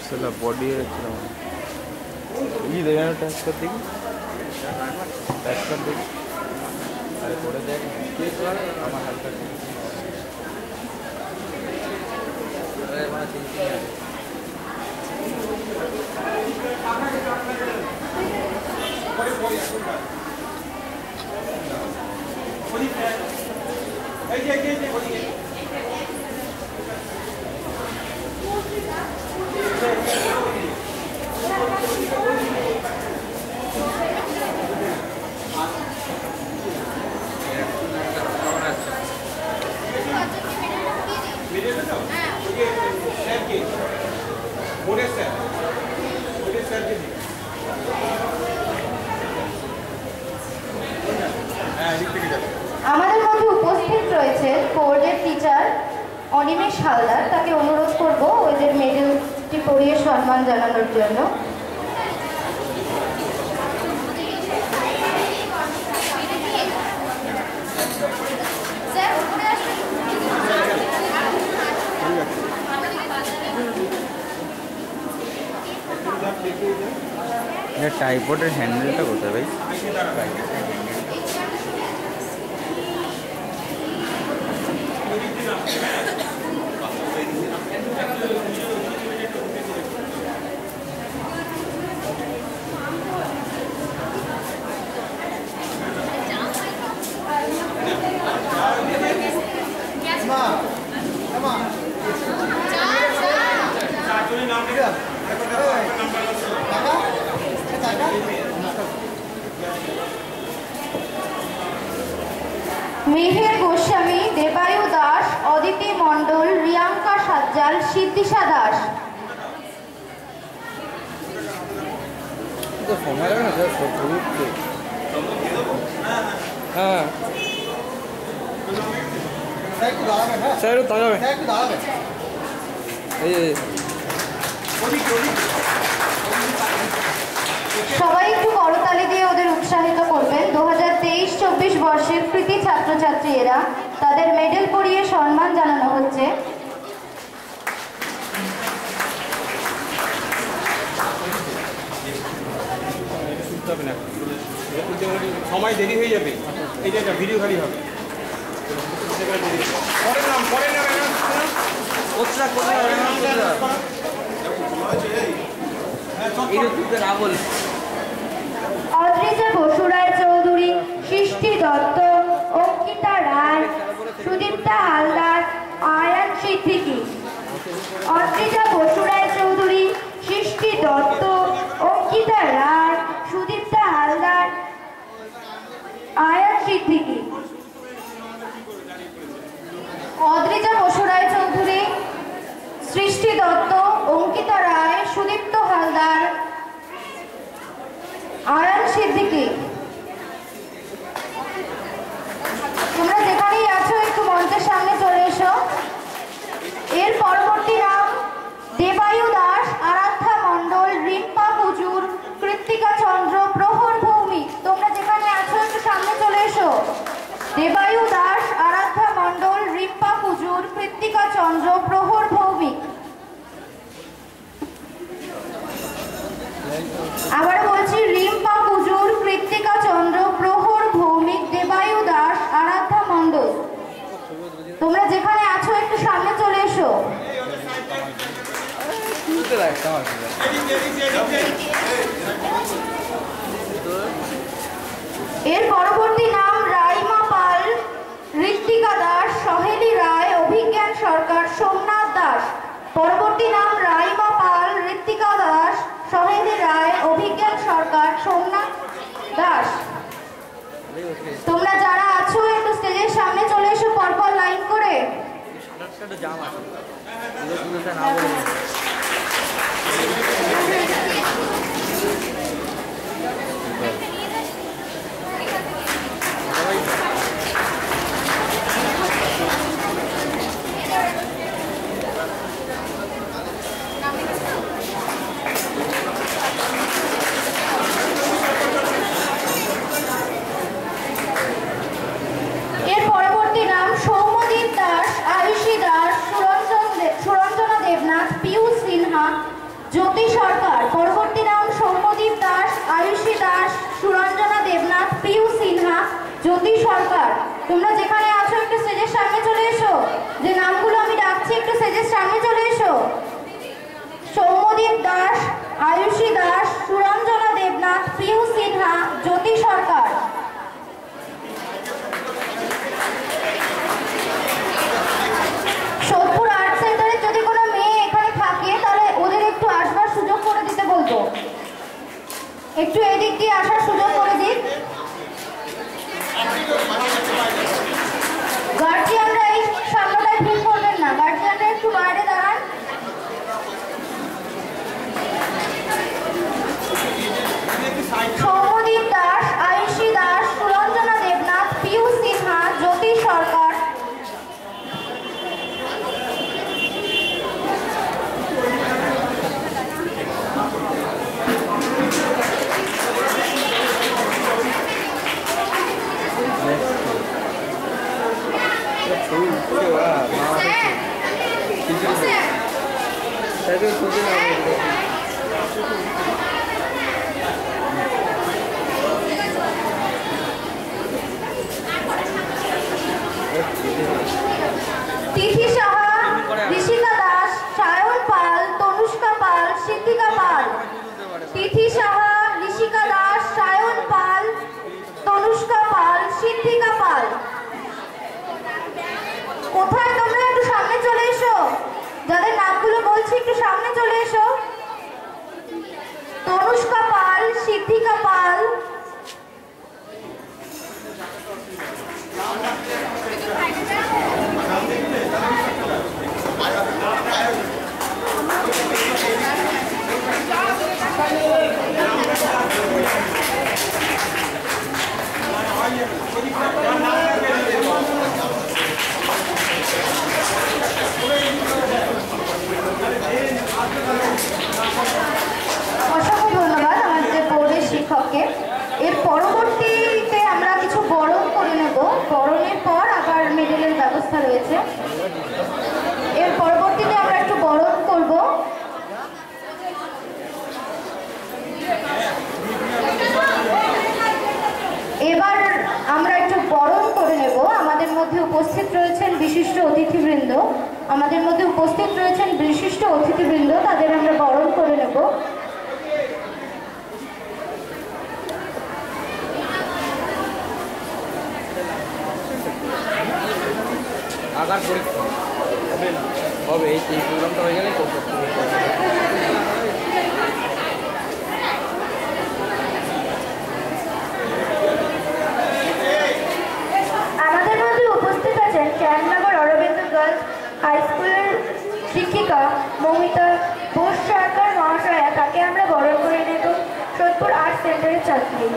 साला बॉडी है ये देखना टच कर देगी टच कर देगी अरे थोड़ा देख हमारा हल्का अरे हमारा चिंता है আমাদের মধ্যে উপস্থিত রয়েছে কোর্টের টিচার অনিমেষ হালদার। তাকে অনুরোধ করব ওদের মেডেলটি পরিয়ে সম্মান জানানোর জন্য। टाइपॉडेर हैंडलটা কোথায় ভাই? মেহের গোস্বামী, দেবায়ু দাস, অদিতি মণ্ডল, রিয়াঙ্কা সাজ্জাল, সিদ্ধিশা দাস। সবাই একটু করতালি দিয়ে ওদের উৎসাহিত করবেন। 2023-24 বর্ষের কৃতি ছাত্রছাত্রী এরা, তাদের মেডেল পরিয়ে সম্মান জানানো হচ্ছে। সময় দেরি হয়ে যাবে, এই যে ভিডিও খালি হবে। অদ্রিজা বসু রায় চৌধুরী, সৃষ্টি দত্ত, অঙ্কিতা রায়, সুদীপ্তা হালদার, আয়ান সিদ্দিকী। অদ্রিজা বসু রায় চৌধুরী, সৃষ্টি দত্ত, অঙ্কিতা রায়, সুদীপ্তা হালদার, আয়ান সিদ্দিকী। অদ্রিজা বসু রায় চৌধুরী, সৃষ্টি দত্ত, অঙ্কিতা রায়, সুদীপ্ত হালদার, আয়ান সিদ্দিকী। তোমরা যেখানেই আছো একটু মঞ্চের সামনে চলে এসো। এর পরবর্তী নাম দেবায়ু দাস, আরাধ্যা মণ্ডল, রিম্পা হুজুর, কৃত্তিকা চন্দ্র, প্রহর ভৌমিক। তোমরা যেখানে আছো একটু সামনে চলে এসো। দেবায়ু দাস, আরাধ্যা মণ্ডল, রিম্পা হুজুর, কৃত্তিকা চন্দ্র, প্রহর ভৌমিক। আবার বলছি, রিম্পা হুজুর, কৃত্তিকা চন্দ্র, প্রহর ভৌমিক, দেবায়ু দাস, আরাধ্যা মণ্ডল। তোমরা যেখানে আছো একটু সামনে চলে এসো। এর পরবর্তী নাম রাইমা পাল, ঋত্বিকা দাস, সহেলি রায়, অভিজ্ঞান সরকার, সোমনাথ দাস। পরবর্তী নাম রাইমা পাল, ঋত্বিকা দাস, সহেলি রায়, অভিজ্ঞান সরকার, সোমনাথ দাস। তোমরা যারা আছো একটু স্টেজের সামনে চলে এসো পরপর লাইন করে। এর পরবর্তী নাম সৌম্যদীপ দাস, আয়ুষী দাস, জ্যোতি সরকার। তোমরা যেখানে আছো একটু স্টেজের সামনে চলে এসো। যে নামগুলো আমি ডাকছি একটু স্টেজের সামনে চলে এসো। সৌম্যদীপ দাস, আয়ুষী দাস, সুরঞ্জনা দেবনাথ, প্রিয় সিনহা, জ্যোতি সরকার। সোদপুর আর্ট সেন্টারের যদি কোনো মেয়ে এখানে থাকে তাহলে ওদের একটু আসবার সুযোগ করে দিতে বলবো। একটু এদিক দিয়ে আসার সুযোগ করে দিন। গার্জিয়ানরা এই সামনেটায় ভিড় করবেন না, গার্জিয়ানরা একটু বাইরে দাঁড়ান। সৌম্যদীপ দাস, আয়ুষী দাস, সুরঞ্জনা দেবনাথ, পিউ সিনহা, জ্যোতি সরকার। তিথি সাহা, ঋষিকা দাস, সায়ন পাল, তনুষ্কা পাল, সিদ্ধিকা পাল। তিথি সাহা, ঋষিকা দাস, সায়ন পাল, তনুষ্কা পাল, সিদ্ধিকা পাল। কোথায় তোমরা? একটু সামনে চলে এসো। যাদের নামগুলো বলছি একটু সামনে চলে এসো। তনুষ্কা পাল, সিদ্ধিকা পাল। অসংখ্য ধন্যবাদ আমাদের বোর্ডের শিক্ষককে। এর পরবর্তীতে আমরা কিছু বরণ করে নেব। বরণের পর আবার মেডেলের ব্যবস্থা রয়েছে। এর পরবর্তীতে আমরা একটু বরণ করব। এবার আমরা একটু বরণ করে নেব। আমাদের মধ্যে উপস্থিত রয়েছেন বিশিষ্ট অতিথিবৃন্দ। আমাদের মধ্যে উপস্থিত রয়েছেন বিশিষ্ট অতিথিবৃন্দ, তাদের আমরা বরণ করে নেব। আগার পরীক্ষা হবে না, হবে এই প্রোগ্রামটা হয়ে গেলে আমাদের মধ্যে উপস্থিত আছেন শ্যামনগর অরবিন্দ গার্লস হাই স্কুলের শিক্ষিকা মৌমিতা বোস সরকার মহাশয়া। তাকে আমরা বরণ করে নেব। সোদপুর আর্ট সেন্টারের ছাত্রী।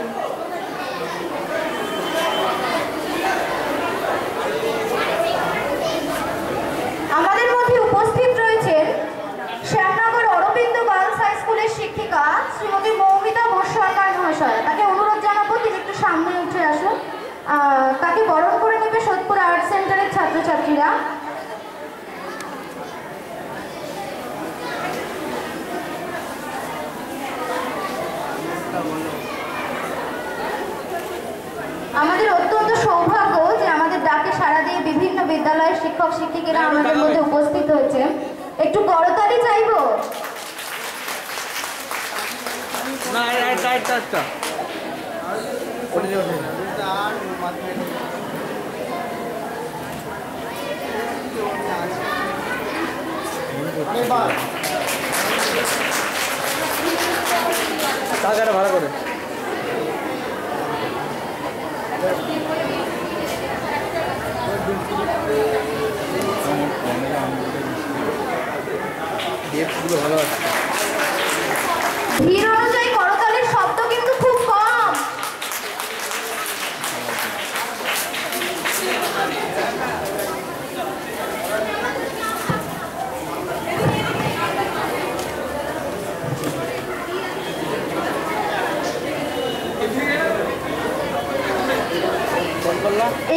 আমাদের মধ্যে উপস্থিত রয়েছেন শ্যামনগর অরবিন্দ গার্লস হাই স্কুলের শিক্ষিকা শ্রীমতী মৌমিতা বোস সরকার মহাশয়া। তাকে অনুরোধ জানাবো তিনি একটু সামনে উঠে আসুন। তাকে বরণ করে নেবে সোদপুর আর্ট সেন্টারের ছাত্রছাত্রীরা। আমাদের অত্যন্ত সৌভাগ্য যে আমাদের ডাকে সাড়া দিয়ে বিভিন্ন বিদ্যালয়ের শিক্ষক শিক্ষিকারা আমাদের মধ্যে উপস্থিত হয়েছে। একটু করতালি চাইবো। না একটা টাকাটা ভালো করে ভালো আছে। ভিড় অনুযায়ী করতালির শব্দ কিন্তু খুব কম।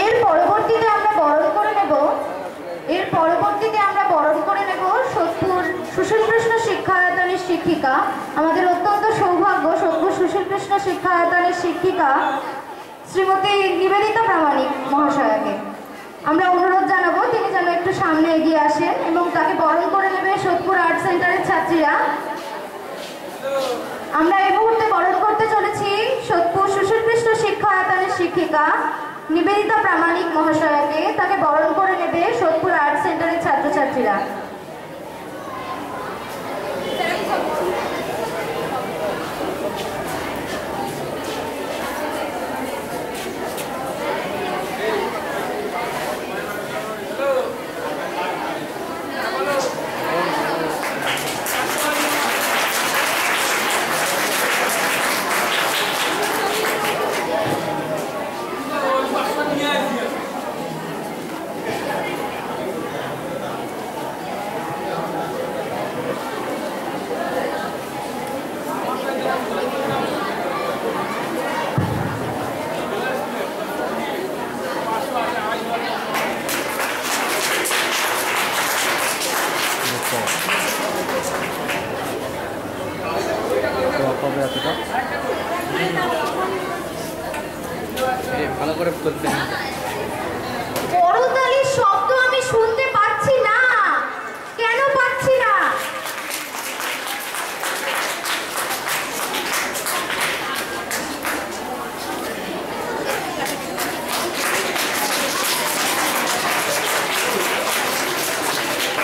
এর পরবর্তীতে আমরা বরণ করে নেব। সোদপুর সুশীল কৃষ্ণ শিক্ষায়তনের শিক্ষিকা। আমাদের অত্যন্ত সৌভাগ্য সোদপুর সুশীল কৃষ্ণ শিক্ষায়তনের শিক্ষিকা শ্রীমতী নিবেদিতা প্রামাণিক মহাশয়াকে আমরা অনুরোধ জানাবো তিনি যেন একটু সামনে এগিয়ে আসেন এবং তাকে বরণ করে নেবে সোদপুর আর্ট সেন্টারের ছাত্রীরা। আমরা এই মুহূর্তে বরণ করতে চলেছি সোদপুর সুশীলকৃষ্ণ শিক্ষা আয়তনের শিক্ষিকা নিবেদিতা প্রামাণিক মহাশয়াকে। তাকে বরণ করে নেবে সোদপুর আর্ট সেন্টারের ছাত্রছাত্রীরা। ভালো করে করতে করতালির শব্দ আমি শুনতে পাচ্ছি না, কেন পাচ্ছি না?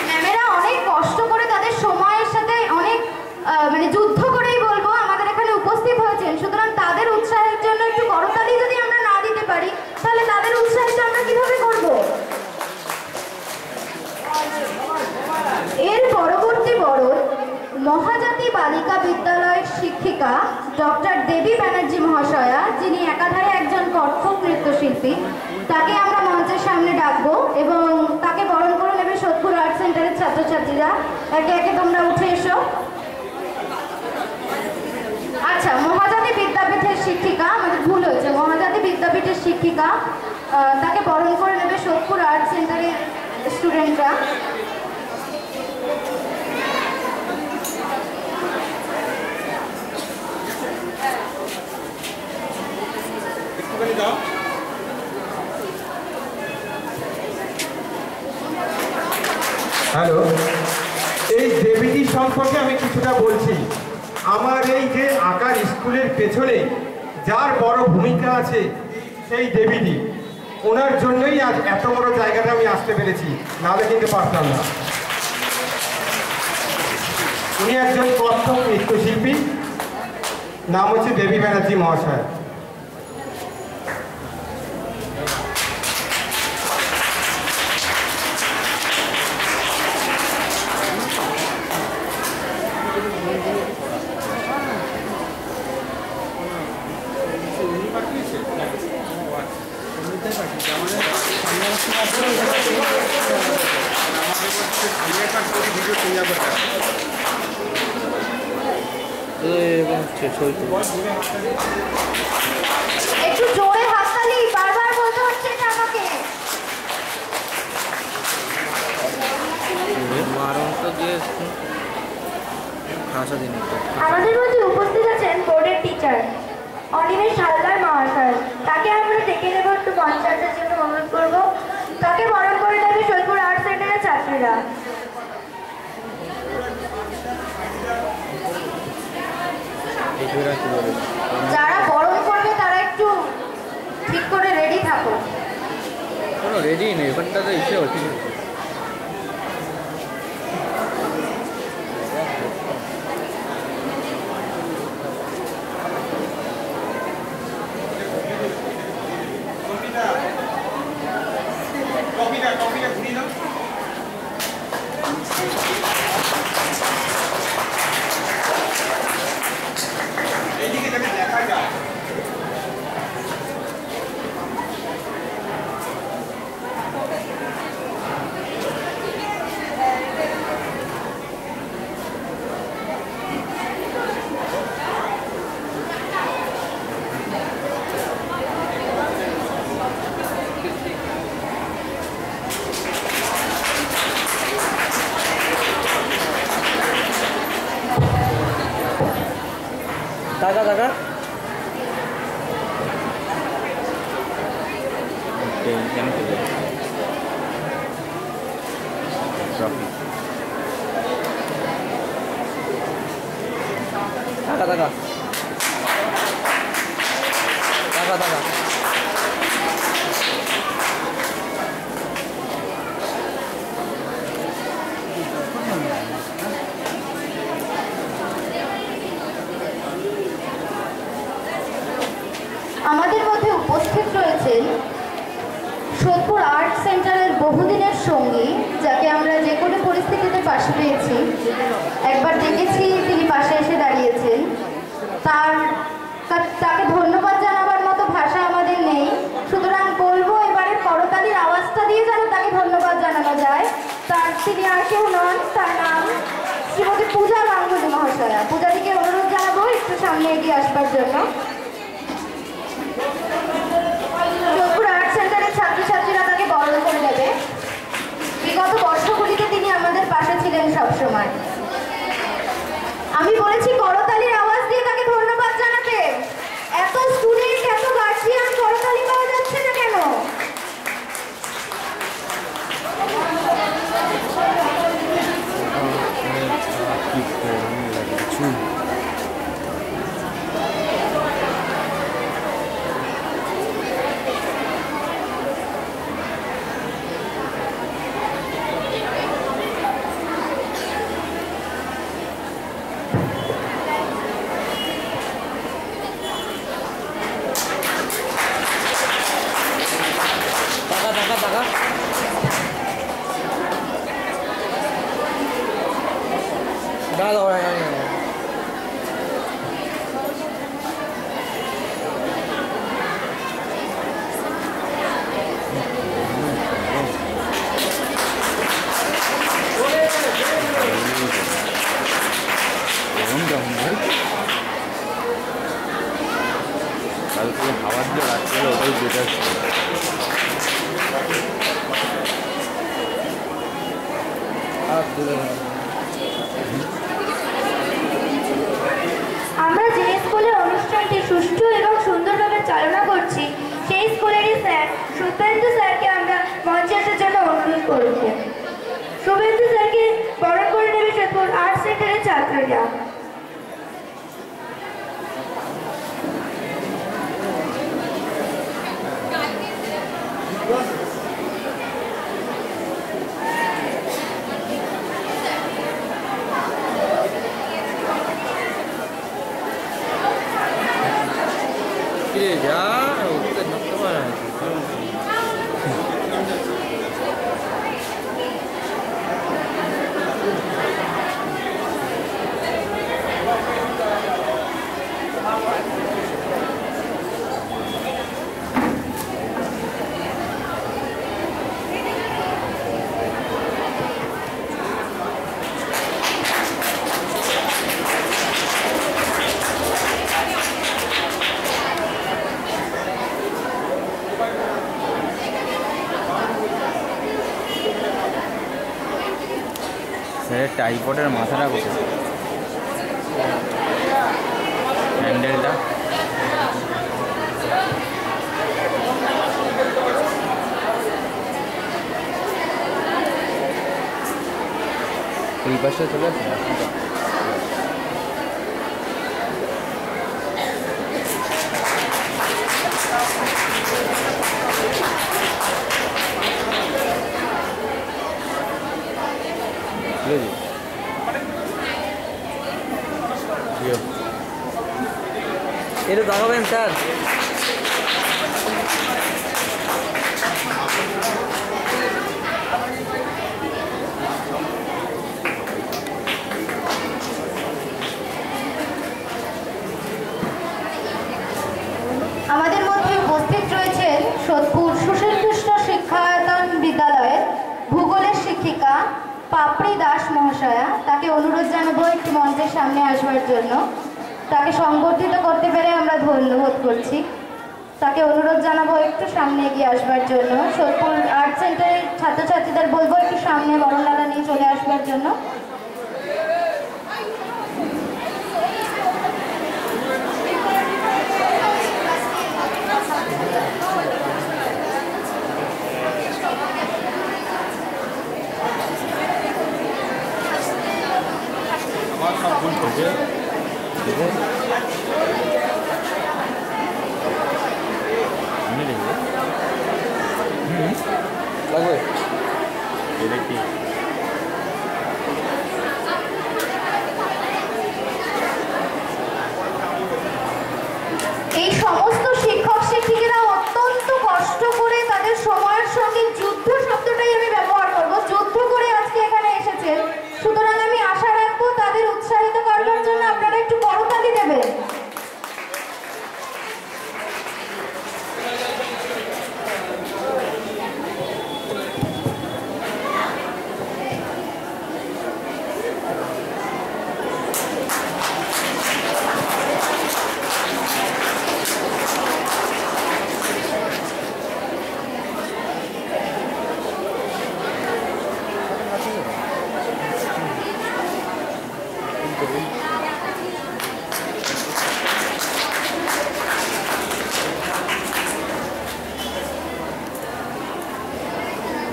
ম্যামেরা অনেক কষ্ট করে তাদের সময়ের সাথে অনেক মানে যুদ্ধ করেই বলবো আমাদের এখানে উপস্থিত হয়েছেন, সুতরাং তাদের উৎসাহের জন্য একটু করতালি যদি আমরা না দিতে পারি তাহলে তাদের উৎসাহিত আমরা কিভাবে করব? এর পরবর্তী বরণ মহাজাতি বালিকা বিদ্যালয়ের শিক্ষিকা ডক্টর দেবী ব্যানার্জি মহাশয়া, যিনি একাধারে একজন কত্থক নৃত্যশিল্পী। তাকে আমরা মঞ্চের সামনে ডাকবো এবং তাকে বরণ করে নেবে সোদপুর আর্ট সেন্টারের ছাত্রছাত্রীরা। একে একে তোমরা উঠে এসো। আচ্ছা, মহাজাতি বিদ্যাপীঠের শিক্ষিকা, আমাদের ভুল হয়েছে, মহাজাতি বিদ্যাপীঠের শিক্ষিকা তাকে বরণ করে নেবে সোদপুর আর্ট সেন্টারের স্টুডেন্টরা। হ্যালো, এই দেবীটি সম্পর্কে আমি কিছুটা বলছি। আমার এই যে আঁকার স্কুলের পেছনে যার বড় ভূমিকা আছে সেই দেবীটি, ওনার জন্যই আজ এত বড় জায়গাটা আমি আসতে পেরেছি, নাহলে কিন্তু পারতাম না। উনি একজন কত্থক নৃত্যশিল্পী, নাম হচ্ছে দেবী ব্যানার্জি মহাশয়। একটু জোরে হাততালি, বারবার বলতে হচ্ছে এটা আমাকে। আমাদের মধ্যে উপস্থিত আছেন বোর্ডের টিচার অনিমেষ হালদার মহাশয়। তাকে আমরা ডেকে নেব, একটু মঞ্চাসের জন্য অনুরোধ করবো। তাকে বরণ করে নেবে সোদপুর আর্ট সেন্টারের ছাত্রীরা। যারা বরণ করবে তারা একটু ঠিক করে রেডি থাকো। কোনো রেডি নেই, এখানটাতে এসে ঠিক আছে। কেন চলে ট্রফি টাকা টাকা টাকা টাকা আমাদের মধ্যে উপস্থিত রয়েছেন সোদপুর আর্ট সেন্টারের বহুদিনের সঙ্গী, যাকে আমরা যে কোনো পরিস্থিতিতে পাশে পেয়েছি। একবার দেখেছি তিনি পাশে এসে দাঁড়িয়েছেন। তাকে ধন্যবাদ জানাবার মতো ভাষা আমাদের নেই, সুতরাং বলবো এবারে করতালির আওয়াজটা দিয়ে যেন তাকে ধন্যবাদ জানানো যায়। তিনি আর কেউ নন, তার নাম শ্রীমতী পূজা গাঙ্গুলি মহাশয়া। পূজাদিকে অনুরোধ জানাবো একটু সামনে এগিয়ে আসবার জন্য। সোদপুর আর্ট সেন্টারের ছাত্রছাত্রীরা তাকে বরণ করে দেবে। বিগত বর্ষগুলিতে তিনি আমাদের পাশে ছিলেন সবসময়। আমি বলেছি করতালির আওয়াজ দিয়ে তাকে ধন্যবাদ জানাতে। এত স্টুডেন্ট, এত গার্জিয়ান, করতালি পাওয়া যাচ্ছে না কেন? কালকে খাবার দিয়ে রাখতে হলে ওটাই বেটার ছিল। আমরা যে স্কুলে অনুষ্ঠানটি সুষ্ঠু এবং সুন্দরভাবে চালনা করছি, সেই স্কুলেরই স্যার শুভেন্দু স্যারকে আমরা মঞ্চে আসার জন্য অনুরোধ করব। শুভেন্দু স্যারকে বরণ করে নেবে সোদপুর আর্ট সেন্টারের ছাত্রীরা। যা উঠতে নামতে পারে না। স্যারের টাইপডের মাথাটা কোথায়? হ্যান্ডেলটা এই পাশে চলে আসে। এটা দেখাবেন স্যার? আমাদের মধ্যে উপস্থিত রয়েছেন সোদপুর সুশীল কৃষ্ণ শিক্ষায়তন বিদ্যালয়ের ভূগোলের শিক্ষিকা পাপড়ি দাস মহাশয়া। তাকে অনুরোধ জানাবো একটু মঞ্চের সামনে আসবার জন্য। তাকে সংবর্ধিত করতে পেরে আমরা ধন্যবাদ করছি। তাকে অনুরোধ জানাবো একটু সামনে এগিয়ে আসবার জন্য। সোদপুর আর্ট সেন্টারের ছাত্রছাত্রীদের বলবো একটু সামনে বরণডালা নিয়ে চলে আসবার জন্য। লাগবে এটা কি এই সমস্ত শিক্ষক শিক্ষিকারা অত্যন্ত কষ্ট করে তাদের সময়ের সঙ্গে যুদ্ধ শব্দটাই আমি ব্যবহার করব, যুদ্ধ করে আজকে এখানে এসেছে। সুতরাং আমি আশা রাখবো তাদের উৎসাহিত করবার জন্য আপনারা একটু করতালি দেবেন।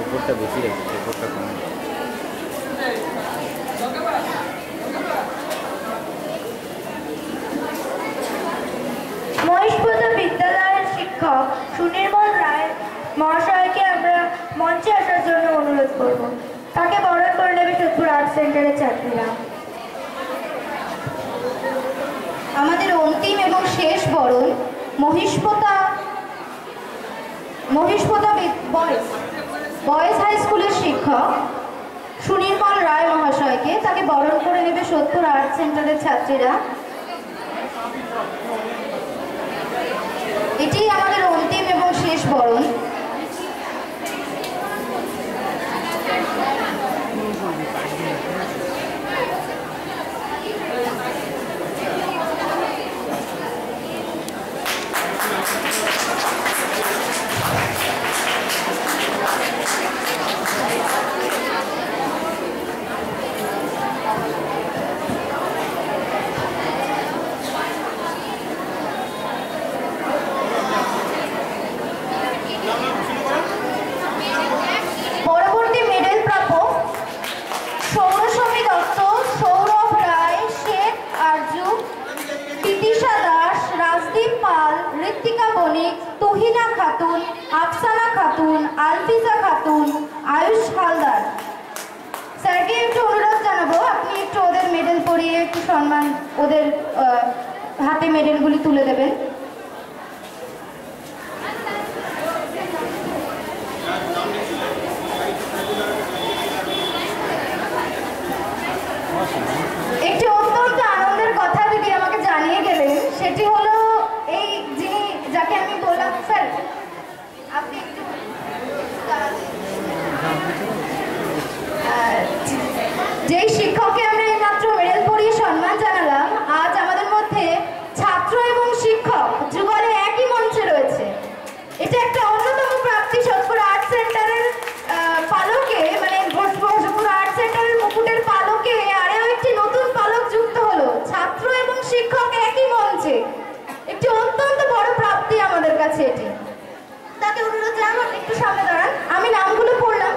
উপরটা বেশি রেখেছে, উপরটা কম। মহিষপোতা বিদ্যালয়ের শিক্ষক সুনির্মল রায় মহাশয়কে আমরা মঞ্চে আসার জন্য অনুরোধ করব। তাকে বরণ করে নেবে সোদপুর আর্ট সেন্টারের ছাত্রীরা। আমাদের অন্তিম এবং শেষ বরণ মহিষপোতা বয়েজ হাই স্কুলের শিক্ষক সুনির্মল রায় মহাশয়কে, তাকে বরণ করে নেবে সোদপুর আর্ট সেন্টারের ছাত্রীরা। এটি আমাদের অন্তিম এবং শেষ বরণ। পরবর্তী মেডেল প্রাপক সৌরসমী দত্ত, সৌরভ রায়, শেখ আরজু, তিতিশা দাস, রাজদীপ পাল, ঋত্বিকা বণিক, তুহিনা খাতুন, আফসানা খাতুন, আলফিজা খাতুন, আয়ুষ হালদার। স্যারকে একটু অনুরোধ জানাবো, আপনি একটু ওদের মেডেল পরিয়ে একটু সম্মান, ওদের হাতে মেডেলগুলি তুলে দেবেন। একটি অত্যন্ত আনন্দের কথা দিদি আমাকে জানিয়ে গেলেন, সেটি হলো এই যিনি যাকে আমি বললাম, স্যার আপনি একটু যেই শিক্ষককে আমরা এইমাত্র মেডেল পরিয়ে সম্মান জানালাম, আজ আমাদের মধ্যে ছাত্র এবং শিক্ষক যুগলে একই মঞ্চে রয়েছে। এটা একটা অন্যতম প্রাপ্তি সোদপুর আর্ট সেন্টারের পালকে, মানে সোদপুর আর্ট সেন্টারের মুকুটের পালকে আরও একটি নতুন পালক যুক্ত হলো, ছাত্র এবং শিক্ষক একই মঞ্চে। একটি অত্যন্ত বড় প্রাপ্তি আমাদের কাছে এটি। তাকে অনুরোধ জানাবো আপনি একটু সামনে দাঁড়ান, আমি নামগুলো পড়লাম।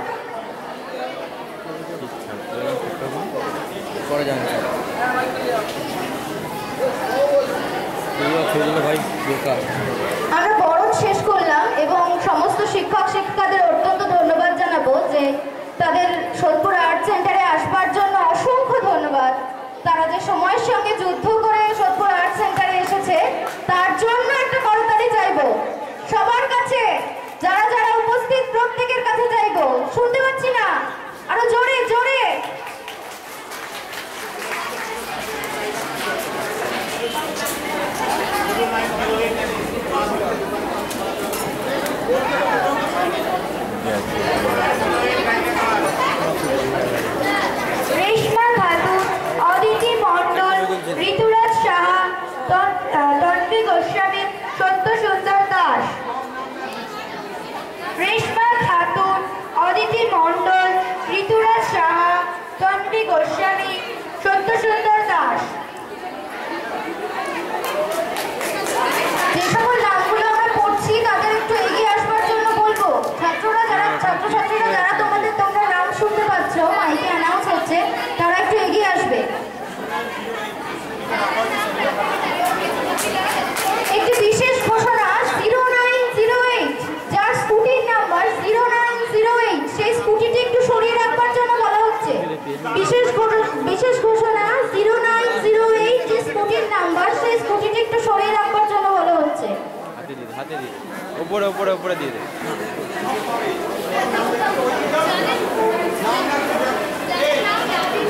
পরে জানি ভাই বেকার। আমরা বরণ শেষ করলাম এবং সমস্ত শিক্ষক শিক্ষিকাদের অত্যন্ত ধন্যবাদ জানাবো যে তাদের সোদপুর আর্ট সেন্টারে আসবার জন্য অসংখ্য ধন্যবাদ। তারা যে সময়ের সঙ্গে যুদ্ধ করে সোদপুর আর্ট সেন্টারে এসেছে তার জন্য একটা করতালি চাইবো সবার কাছে, যারা যারা উপস্থিত প্রত্যেকের কাছে চাইবো। শুনতে পাচ্ছি না, আরো জোরে জোরে। রেশমা খাতুন, অদিতি মণ্ডল, ঋতুরাজ সাহা, তন্বী গোস্বামী, সত্য সুন্দর দাস। রেশমা খাতুন, অদিতি মণ্ডল, ঋতুরাজ সাহা, তন্বী গোস্বামী, সত্য সুন্দর দাস। যে সকল নামগুলো আমরা পড়ছি তাদের একটু এগিয়ে আসবার জন্য বলবো। ছাত্রছাত্রীরা যারা তোমরা নাম শুনতে পাচ্ছ, মাইকে অ্যানাউন্স হচ্ছে, তারা একটু এগিয়ে আসবে। একটি বিশেষ ঘোষণা, 0908, যার স্কুটির নাম্বার 0908 উপরে উপরে উপরে দিয়ে দে।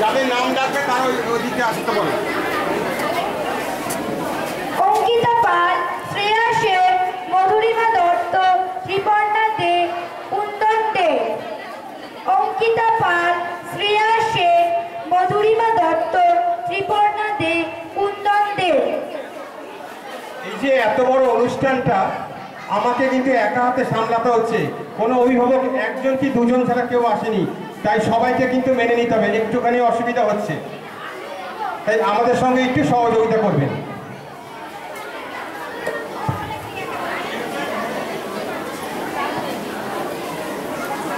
যাদের নাম ডাকবে তারা ওদিকে আসতে বলো। অঙ্কিতা পাল, শ্রেয়া সেন, মধুরিমা দত্ত, ত্রিপর্ণা দে, কুন্দন দে। অঙ্কিতা পাল, শ্রেয়া সেন, মধুরিমা দত্ত, ত্রিপর্ণা দে, কুন্দন দে। এই যে এত বড় অনুষ্ঠানটা আমাকে কিন্তু একা হাতে সামলাতে হচ্ছে। কোনো অভিভাবক একজন কি দুজন ছাড়া কেউ আসেনি, তাই সবাইকে কিন্তু মেনে নিতে হবে। একটুখানি অসুবিধা হচ্ছে, তাই আমাদের সঙ্গে একটু সহযোগিতা করবেন।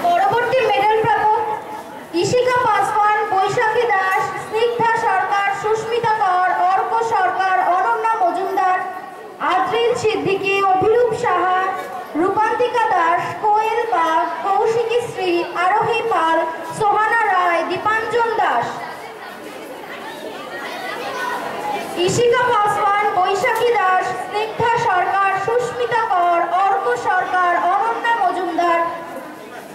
পরবর্তী মেডেল প্রাপক ইশিকা পাসওয়ান, বৈশাখী দাস, স্নিগ্ধা সরকার, সুস্মিতা কর, অর্ক সরকার, অনন্যা মজুমদার, আদ্রিল সিদ্দিকী, অভিরূপ সাহা, রূপান্তিকা দাস, কোয়েল বাগ, কৌশিকী শ্রী, আরোহী পাল, সোহানা রায়, দীপাঞ্জন দাস। ইশিকা পাসওয়ান, বৈশাখী দাস, স্নিগ্ধা সরকার, সুস্মিতা কর, অর্ক সরকার, অনন্যা মজুমদার,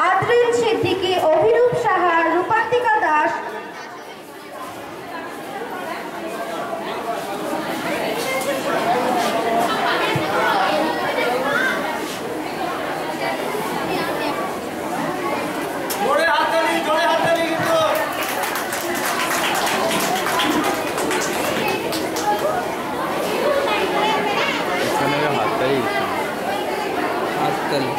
আদ্রিল সিদ্দিকী, অভিরূপ সাহা, রূপান্তিকা দাস। এখানে হাততালি হাততালি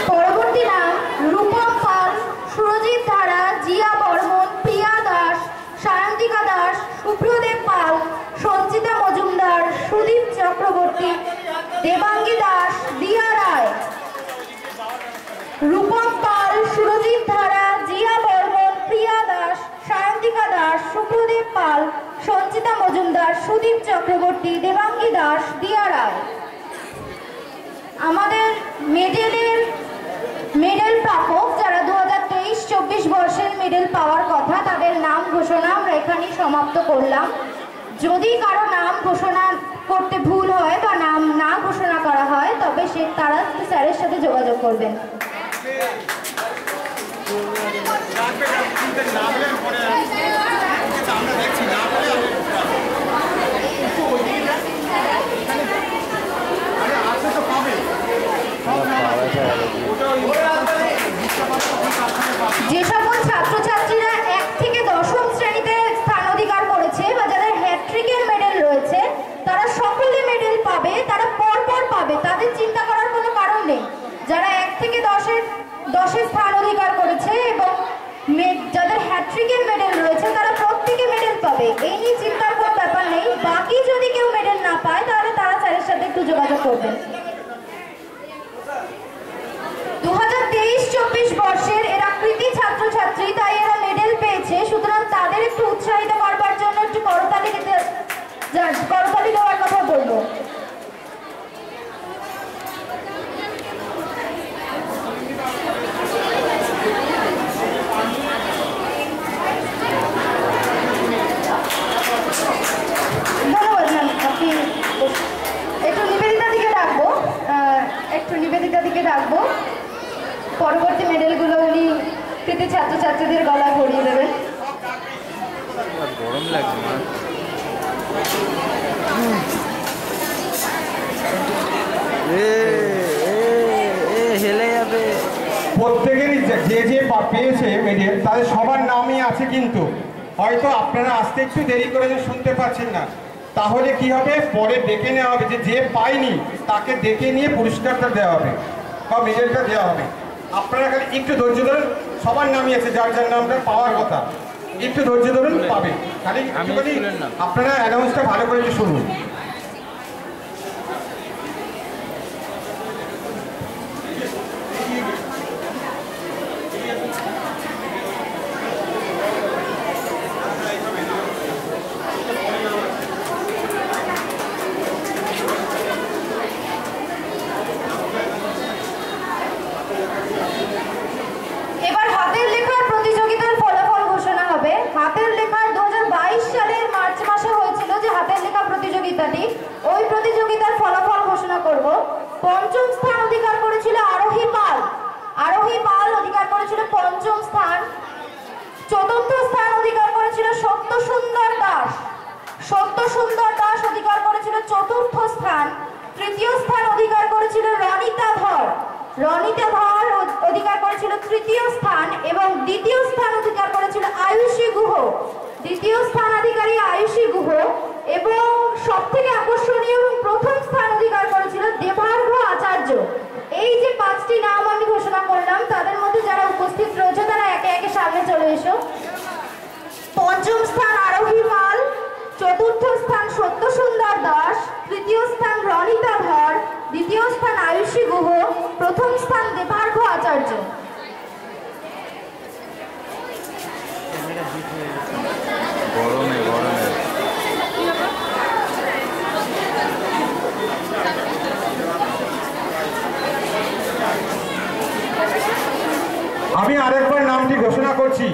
পরবর্তী নাম রূপম পাল, সুরজিৎ ধারা, জিয়া বর্মন, প্রিয়া দাস, সায়ন্তিকা দাস, সুপ্রদেব পাল, সঞ্চিতা মজুমদার, সুদীপ চক্রবর্তী, দেবাঙ্গী দাস, দিয়া রায়। রূপম পাল, সুরজিৎ ধারা, জিয়া বর্মন, প্রিয়া দাস, সায়ন্তিকা দাস, সুপ্রদেব পাল, সঞ্চিতা মজুমদার, সুদীপ চক্রবর্তী, দেবাঙ্গী দাস, দিয়া রায়। আমাদের মেডেল প্রাপক যারা 2023-24 বর্ষের মেডেল পাওয়ার কথা, তাদের নাম ঘোষণা আমরা এখানেই সমাপ্ত করলাম। যদি কারো নাম ঘোষণা করতে ভুল হয় বা নাম না ঘোষণা করা হয়, তবে তারা স্যারের সাথে যোগাযোগ করবেন। যে সকল ছাত্রছাত্রীরা 1 থেকে 10ম শ্রেণীতে স্থান অধিকার করেছে বা যাদের হ্যাট্রিকের মেডেল রয়েছে, তারা সকলে মেডেল পাবে, তারা পরপর পাবে, তাদের চিন্তা করার কোনো কারণ নেই। যারা 1 থেকে 10-এ স্থান অধিকার করেছে এবং যাদের হ্যাট্রিকের মেডেল রয়েছে, তারা প্রত্যেকে মেডেল পাবে, এই নিয়ে চিন্তার কোনো ব্যাপার নেই। বাকি যদি কেউ মেডেল না পায়, তাহলে তারা স্যারের সাথে একটু যোগাযোগ করবেন। 2023-24 বর্ষের এরা কৃতি ছাত্রছাত্রী, তাই এরা মেডেল পেয়েছে। সুতরাং তাদের একটু উৎসাহিত করবার জন্য একটু করতালি দেওয়ার কথা বলবো। ধন্যবাদ ম্যাম, আপনি একটু নিবেদিতা দিকে ডাকবো। পরবর্তী মেডেলগুলো উনি কৃতি ছাত্রছাত্রীদের গলায় ভরিয়ে দেবেন। গরম লাগছে না? হেলে যাবে। প্রত্যেকেরই যে পেয়েছে মেডেল, তাদের সবার নামই আছে, কিন্তু হয়তো আপনারা আসতে একটু দেরি করে শুনতে পাচ্ছেন না। তাহলে কি হবে, পরে ডেকে নেওয়া হবে, যে পায়নি তাকে ডেকে নিয়ে পুরস্কারটা দেওয়া হবে বা মেডেলটা দেওয়া হবে। আপনারা খালি একটু ধৈর্য ধরুন, সবার নামই আছে, যার যার নামটা পাওয়ার কথা, একটু ধৈর্য ধরুন, পাবে। খালি আপনারা অ্যানাউন্সটা ভালো করে একটু শুনুন। করব। পঞ্চম স্থান অধিকার করেছিল আরোহী পাল। আরোহী পাল অধিকার করেছিল পঞ্চম স্থান। চতুর্থ স্থান অধিকার করেছিল সত্যসুন্দর দাস। সত্যসুন্দর দাস অধিকার করেছিল চতুর্থ স্থান। তৃতীয় স্থান অধিকার করেছিল রনিতা ধর। রনিতা ধর অধিকার করেছিল তৃতীয় স্থান এবং দ্বিতীয় স্থান অধিকার করেছিল আয়ুষী গুহ। দ্বিতীয় স্থানাধিকারী আয়ুষী গুহ এবং সবথেকে আকর্ষণীয় এবং প্রথম স্থান অধিকার করেছিল দেবার্ঘ আচার্য। এই যে 5টি নাম আমি ঘোষণা করলাম তাদের মধ্যে যারা উপস্থিত রয়েছে তারা একে একে সামনে চলে এসো। পঞ্চম স্থান আরোহী পাল, চতুর্থ স্থান সত্যসুন্দর দাস, তৃতীয় স্থান রনিতা ধর, দ্বিতীয় স্থান আয়ুষী গুহ, প্রথম স্থান দেবার্ঘ আচার্য। গরমে গরমে আমি আরেকবার নামটি ঘোষণা করছি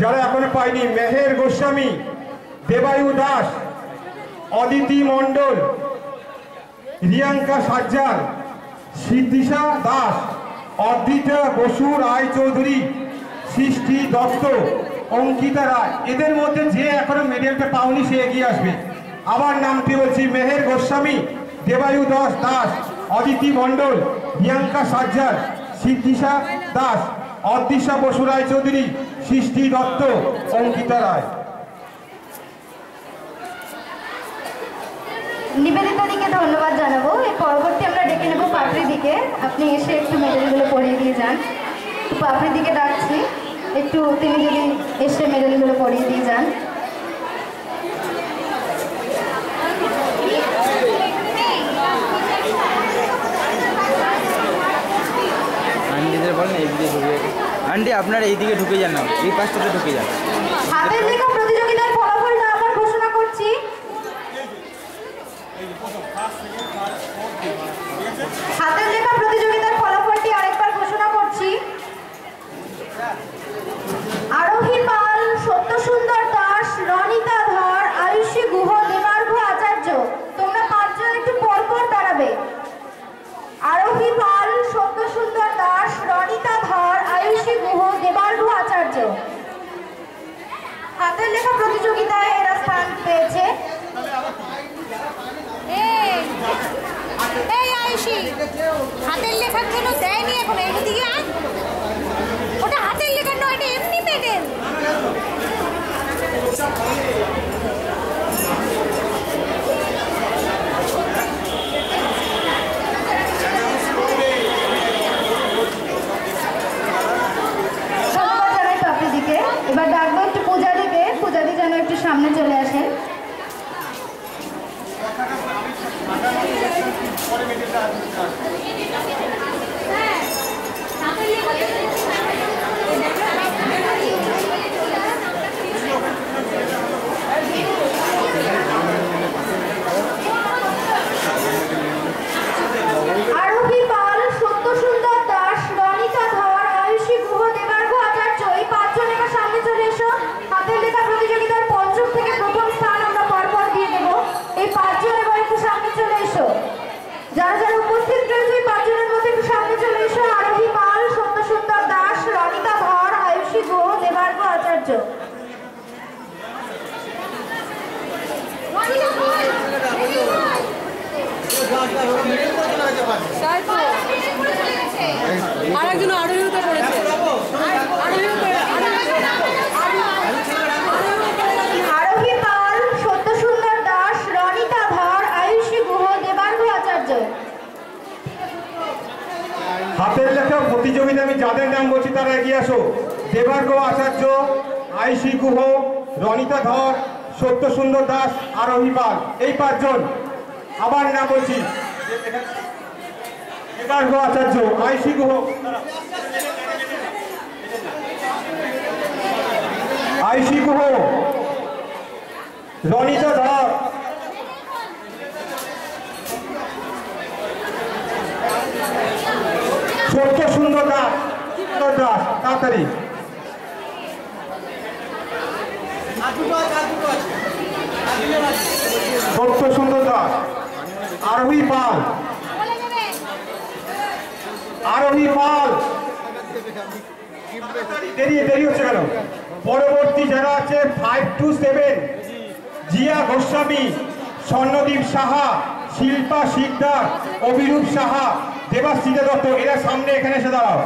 যারা এখনো পাইনি। মেহের গোস্বামী, দেবায়ু দাস, অদিতি মণ্ডল, রিয়াঙ্কা সাজ্জার, সিদ্ধিশা দাস, অদ্রিতা বসু রায় চৌধুরী, সৃষ্টি দত্ত, অঙ্কিতা রায়। এদের মধ্যে যে এখনো মেডেলটা পাওনি সে এগিয়ে আসবে। আবার নামটি বলছি, মেহের গোস্বামী, দেবায়ু দাস, অদিতি মণ্ডল, রিয়াঙ্কা সাজ্জার, সিদ্ধিশা দাস, অদ্রিতা বসু রায় চৌধুরী, সৃষ্টি দত্ত, অঙ্কিতা রায়। নিবেদিতা দিকে ধন্যবাদ জানাবো। এর পরবর্তী আমরা ডেকে নেব পাপড়ি দিকে। আপনি এসে একটু মেডেলগুলো পরিয়ে দিয়ে যান। একটু পাপড়ি দিকে ডাকছি, একটু তিনি যদি এসে মেডেলগুলো পরিয়ে দিয়ে যান। আন্টিদের বলেন এইদিকে ঢুকে। আন্টি আপনারা এইদিকে ঢুকে যান না, এই পাশটাতে ঢুকে যান। হাতের লেখা প্রতিযোগিতার ফলাফলটা আবার ঘোষণা করছি। হাতের লেখা প্রতিযোগিতার ফলাফলটি আরেকবার ঘোষণা করছি। আরোহী পাল, সত্যসুন্দর দাস, রনিতা ধর, আয়ুষী গুহ, দেবার্ঘ আচার্য। তোমরা 5 জন একটু পরপর দাঁড়াবে। আরোহী পাল, সত্যসুন্দর দাস, রনিতা ধর, আয়ুষী গুহ, দেবার্ঘ আচার্য। হাতের লেখা প্রতিযোগিতায় এরা স্থান পেয়েছে। এই আয়ুষী, হাতের লেখার জন্য দেয়নি এখন, এইদিকে আয়। ওটা হাতের লেখার নয়, এটা এমনি মেডেল। ধন্যবাদ জানাই পাপড়ি দিকে। এবার ডাকবো একটু পূজা দিকে। পূজাদি যেন একটু সামনে চলে আসেন। আরোহী পাল, সত্যসুন্দর দাস, রনিতা ধর, আয়ুষী গুহ, দেবার্ঘ আচার্য। এই 5 জন এবার সামনে চলে এসো। হাতের লেখা প্রতিযোগিতার পঞ্চম থেকে প্রথম স্থান আমরা পরপর দিয়ে দেব। এই 5 জন এবার একটু সামনে চলে এসো। যারা যারা উপস্থিত রয়েছে এই 5 জনের মধ্যে একটু সামনে চলে এসো। আরোহী পাল, সত্যসুন্দর দাস, রনিতা ধর, আয়ুষী গুহ, দেবার্ঘ আচার্য। আরেকজন আরোহীতে পড়েছে। আরোহী পাল, সত্যসুন্দর দাস, রনিতা ধর, আয়ুষী গুহ, দেবার্ঘ আচার্য। হাতের লেখা প্রতিযোগিতা আমি যাদের নাম বলছি তারা এগিয়ে আসো। দেবার্ঘ আচার্য, আয়ুষী গুহ, রনিতা ধর, সত্যসুন্দর দাস, আরোহী পাল। এই 5 জন। আবার নাম বলছি, দেবার্ঘ আচার্য, আয়ুষী গুহ, আয়ুষী গুহ, রনিতা ধর, সত্যসুন্দর দাস। তাড়াতাড়ি সত্যসুন্দর দাস, আরোহী পাল, আরোহী পাল। দেরি হচ্ছে কেন? পরবর্তী যারা আছে 5 to 7, জিয়া গোস্বামী, স্বর্ণদীপ সাহা, শিল্পা শিকদার, অভিরূপ সাহা, দেবাশ্রীতা দত্ত, এরা সামনে এখানে এসে দাঁড়াও।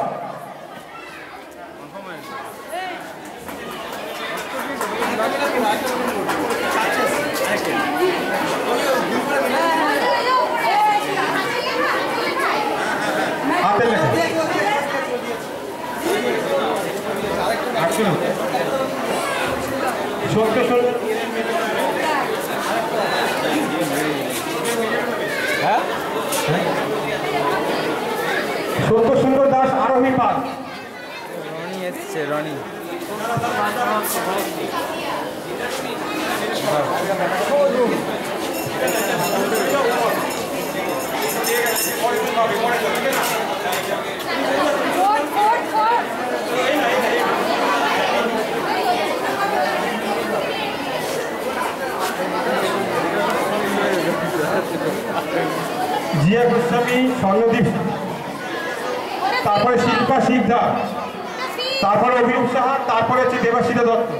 সত্য সুন্দর দাস, আরোহী পাল। রনি এসছে, রনি। জিয়া গোস্বামী, স্বর্ণদীপ, তারপরে শিল্পা শিকদার, তারপরে অভিরূপ সাহা, তারপরে হচ্ছে দেবাশ্রীতা দত্ত।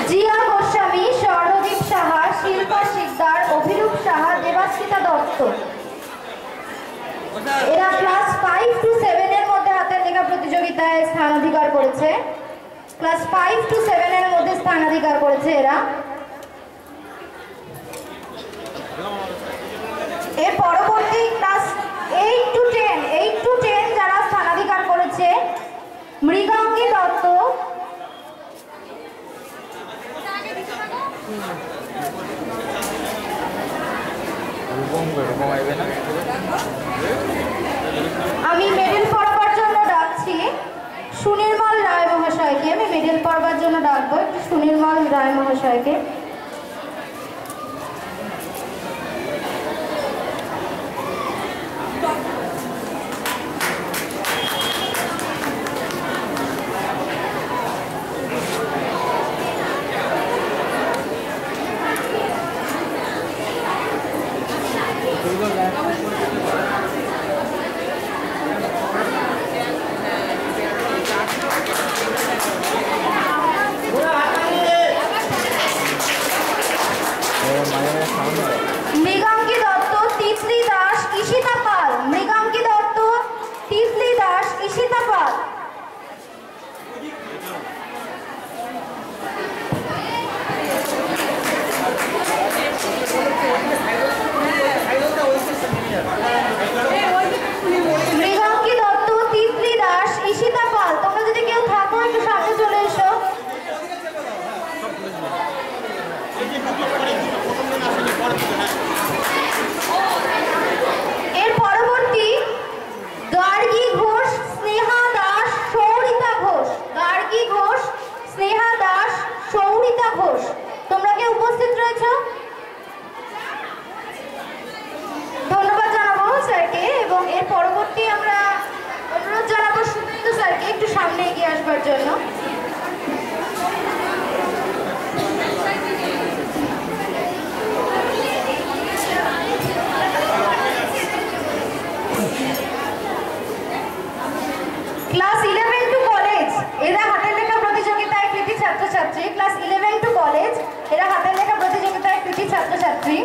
জিয়া গোস্বামী, স্বর্ণদীপ সাহা, শিল্পা শিকদার, অভিরূপ সাহা, দেবাশ্রীতা দত্ত, এরা ক্লাস 5 to 7 এর মধ্যে হাতের লেখা প্রতিযোগিতায় স্থানাধিকার করেছে। ক্লাস 5 to 7 এর মধ্যে স্থানাধিকার করেছে এরা। এর পরবর্তী ক্লাস 8 to 10 যারা স্থানাধিকার করেছে, মৃগাঙ্গী দত্ত, আমি মেডেল পড়াবার জন্য ডাকছি সুনির্মল রায় মহাশয়কে। আমি মেডেল পড়াবার জন্য ডাকবো একটু সুনির্মল রায় মহাশয়কে। মৃগাঙ্গী দত্ত, তিতলি দাস, ঈশিতা পাল। মৃগাঙ্গী দত্ত, তিতলি দাস, ঈশিতা পাল। মৃগাঙ্গী দত্ত, তিতলি দাস, ঈশিতা পাল, তোমরা যদি কেউ থাকো একটু সামনে চলে এসো। এর পরবর্তী গার্গী ঘোষ, স্নেহা দাস, সৌরিতা ঘোষ। গার্গী ঘোষ, স্নেহা দাস, সৌরিতা ঘোষ, তোমরা কি উপস্থিত রয়েছো? ধন্যবাদ জানাবো স্যারকে। এবং এর পরবর্তী আমরা অনুরোধ জানাবো সুমিন্দু স্যারকে একটু সামনে এগিয়ে আসবার জন্য। ক্লাস 11 টু কলেজ এরা হাতের লেখা প্রতিযোগিতায় কৃতি ছাত্রছাত্রী। ক্লাস 11 টু কলেজ এরা হাতের লেখা প্রতিযোগিতায় কৃতি ছাত্রছাত্রী।